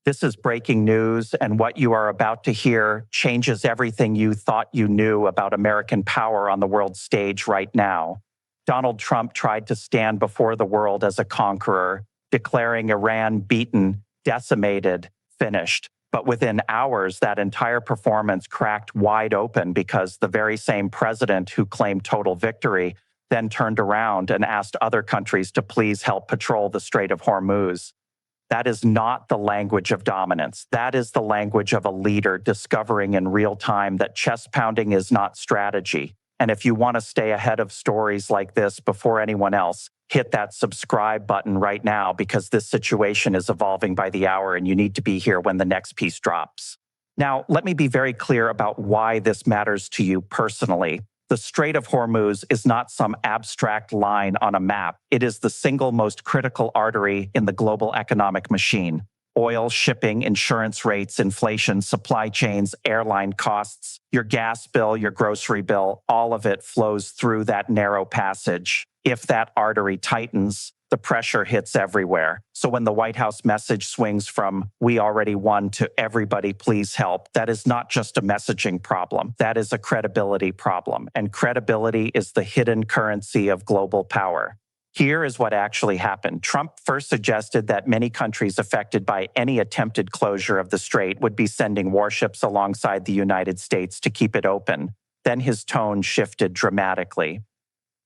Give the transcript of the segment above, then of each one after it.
This is breaking news, and what you are about to hear changes everything you thought you knew about American power on the world stage right now. Donald Trump tried to stand before the world as a conqueror, declaring Iran beaten, decimated, finished. But within hours, that entire performance cracked wide open because the very same president who claimed total victory then turned around and asked other countries to please help patrol the Strait of Hormuz. That is not the language of dominance. That is the language of a leader discovering in real time that chest pounding is not strategy. And if you want to stay ahead of stories like this before anyone else, hit that subscribe button right now because this situation is evolving by the hour and you need to be here when the next piece drops. Now, let me be very clear about why this matters to you personally. The Strait of Hormuz is not some abstract line on a map. It is the single most critical artery in the global economic machine. Oil, shipping, insurance rates, inflation, supply chains, airline costs, your gas bill, your grocery bill, all of it flows through that narrow passage. If that artery tightens, the pressure hits everywhere. So when the White House message swings from "we already won" to "everybody please help," that is not just a messaging problem. That is a credibility problem. And credibility is the hidden currency of global power. Here is what actually happened. Trump first suggested that many countries affected by any attempted closure of the strait would be sending warships alongside the United States to keep it open. Then his tone shifted dramatically.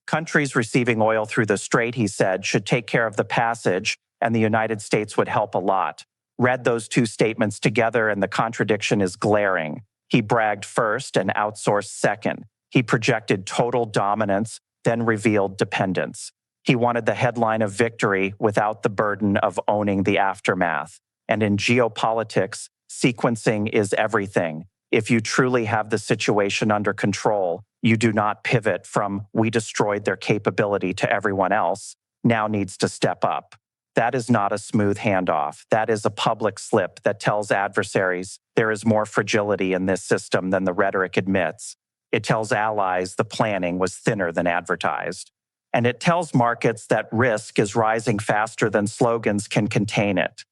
Countries receiving oil through the strait, he said, should take care of the passage, and the United States would help a lot. Read those two statements together, and the contradiction is glaring. He bragged first and outsourced second. He projected total dominance, then revealed dependence. He wanted the headline of victory without the burden of owning the aftermath. And in geopolitics, sequencing is everything. If you truly have the situation under control, you do not pivot from "we destroyed their capability" to "everyone else now needs to step up." That is not a smooth handoff. That is a public slip that tells adversaries there is more fragility in this system than the rhetoric admits. It tells allies the planning was thinner than advertised. And it tells markets that risk is rising faster than slogans can contain it.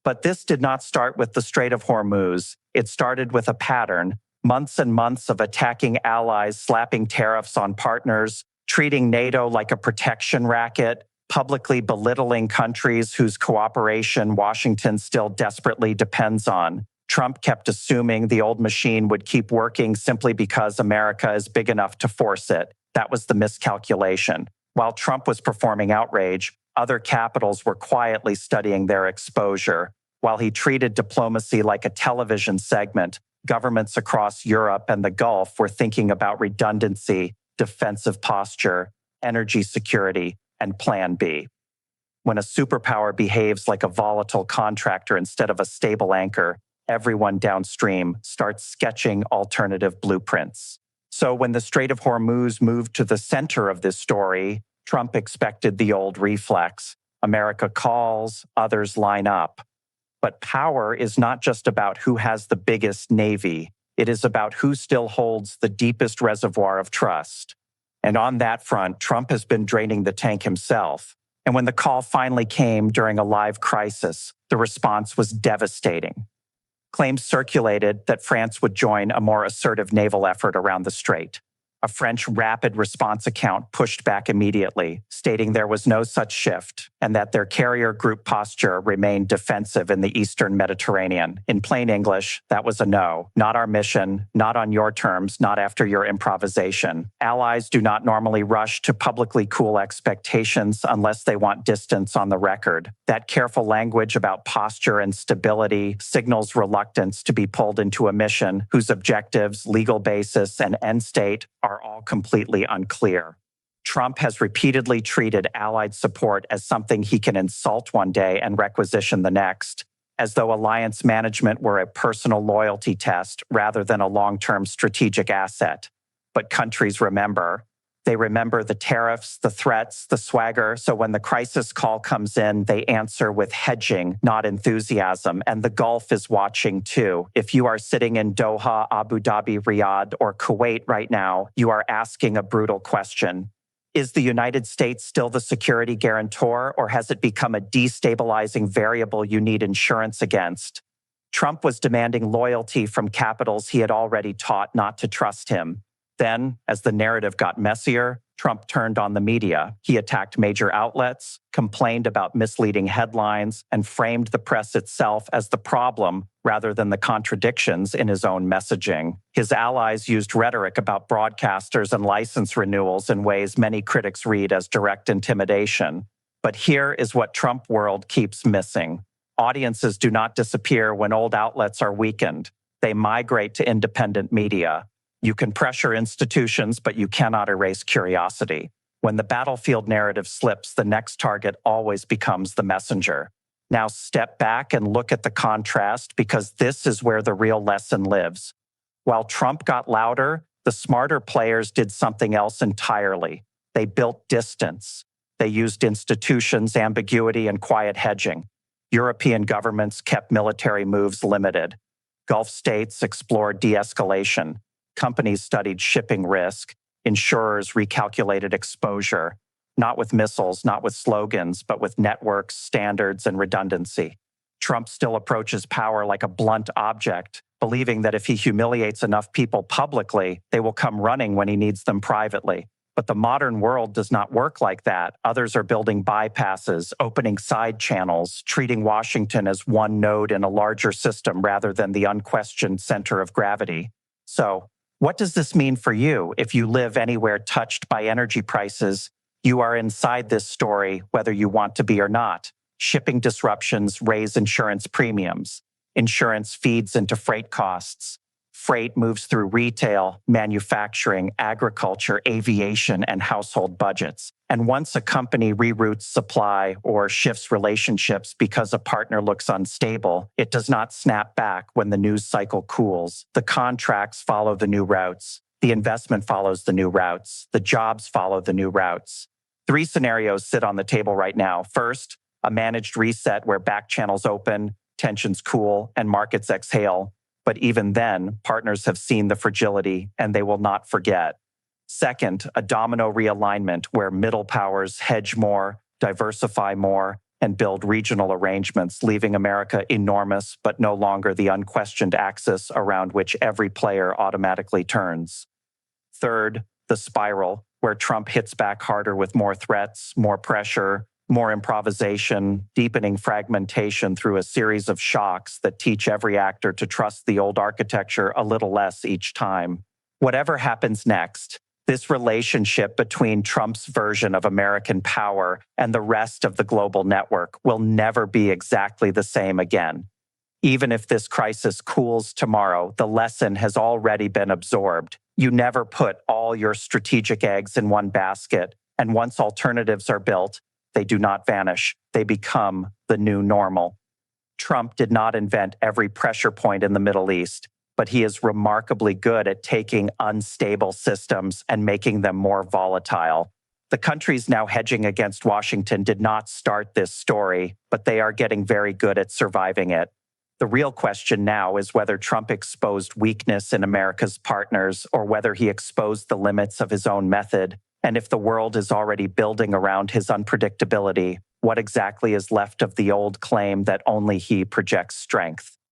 But this did not start with the Strait of Hormuz. It started with a pattern, months and months of attacking allies, slapping tariffs on partners, treating NATO like a protection racket, publicly belittling countries whose cooperation Washington still desperately depends on. Trump kept assuming the old machine would keep working simply because America is big enough to force it. That was the miscalculation. While Trump was performing outrage, other capitals were quietly studying their exposure. While he treated diplomacy like a television segment, governments across Europe and the Gulf were thinking about redundancy, defensive posture, energy security, and Plan B. When a superpower behaves like a volatile contractor instead of a stable anchor, everyone downstream starts sketching alternative blueprints. So when the Strait of Hormuz moved to the center of this story, Trump expected the old reflex. America calls, others line up. But power is not just about who has the biggest navy. It is about who still holds the deepest reservoir of trust. And on that front, Trump has been draining the tank himself. And when the call finally came during a live crisis, the response was devastating. Claims circulated that France would join a more assertive naval effort around the strait. A French rapid response account pushed back immediately, stating there was no such shift and that their carrier group posture remained defensive in the Eastern Mediterranean. In plain English, that was a no. Not our mission, not on your terms, not after your improvisation. Allies do not normally rush to publicly cool expectations unless they want distance on the record. That careful language about posture and stability signals reluctance to be pulled into a mission whose objectives, legal basis, and end state are all completely unclear. Trump has repeatedly treated Allied support as something he can insult one day and requisition the next, as though alliance management were a personal loyalty test rather than a long-term strategic asset. But countries remember. They remember the tariffs, the threats, the swagger. So when the crisis call comes in, they answer with hedging, not enthusiasm. And the Gulf is watching too. If you are sitting in Doha, Abu Dhabi, Riyadh, or Kuwait right now, you are asking a brutal question. Is the United States still the security guarantor, or has it become a destabilizing variable you need insurance against? Trump was demanding loyalty from capitals he had already taught not to trust him. Then, as the narrative got messier, Trump turned on the media. He attacked major outlets, complained about misleading headlines, and framed the press itself as the problem rather than the contradictions in his own messaging. His allies used rhetoric about broadcasters and license renewals in ways many critics read as direct intimidation. But here is what Trump world keeps missing. Audiences do not disappear when old outlets are weakened. They migrate to independent media. You can pressure institutions, but you cannot erase curiosity. When the battlefield narrative slips, the next target always becomes the messenger. Now step back and look at the contrast, because this is where the real lesson lives. While Trump got louder, the smarter players did something else entirely. They built distance. They used institutions, ambiguity, and quiet hedging. European governments kept military moves limited. Gulf states explored de-escalation. Companies studied shipping risk. Insurers recalculated exposure, not with missiles, not with slogans, but with networks, standards, and redundancy. Trump still approaches power like a blunt object, believing that if he humiliates enough people publicly, they will come running when he needs them privately. But the modern world does not work like that. Others are building bypasses, opening side channels, treating Washington as one node in a larger system rather than the unquestioned center of gravity. So, what does this mean for you if you live anywhere touched by energy prices? You are inside this story, whether you want to be or not. Shipping disruptions raise insurance premiums. Insurance feeds into freight costs. Freight moves through retail, manufacturing, agriculture, aviation, and household budgets. And once a company reroutes supply or shifts relationships because a partner looks unstable, it does not snap back when the news cycle cools. The contracts follow the new routes. The investment follows the new routes. The jobs follow the new routes. 3 scenarios sit on the table right now. First, a managed reset where back channels open, tensions cool, and markets exhale. But even then, partners have seen the fragility and they will not forget. Second, a domino realignment where middle powers hedge more, diversify more, and build regional arrangements, leaving America enormous but no longer the unquestioned axis around which every player automatically turns. Third, the spiral, where Trump hits back harder with more threats, more pressure, more improvisation, deepening fragmentation through a series of shocks that teach every actor to trust the old architecture a little less each time. Whatever happens next, this relationship between Trump's version of American power and the rest of the global network will never be exactly the same again. Even if this crisis cools tomorrow, the lesson has already been absorbed. You never put all your strategic eggs in one basket, and once alternatives are built, they do not vanish. They become the new normal. Trump did not invent every pressure point in the Middle East, but he is remarkably good at taking unstable systems and making them more volatile. The countries now hedging against Washington did not start this story, but they are getting very good at surviving it. The real question now is whether Trump exposed weakness in America's partners or whether he exposed the limits of his own method. And if the world is already building around his unpredictability, what exactly is left of the old claim that only he projects strength?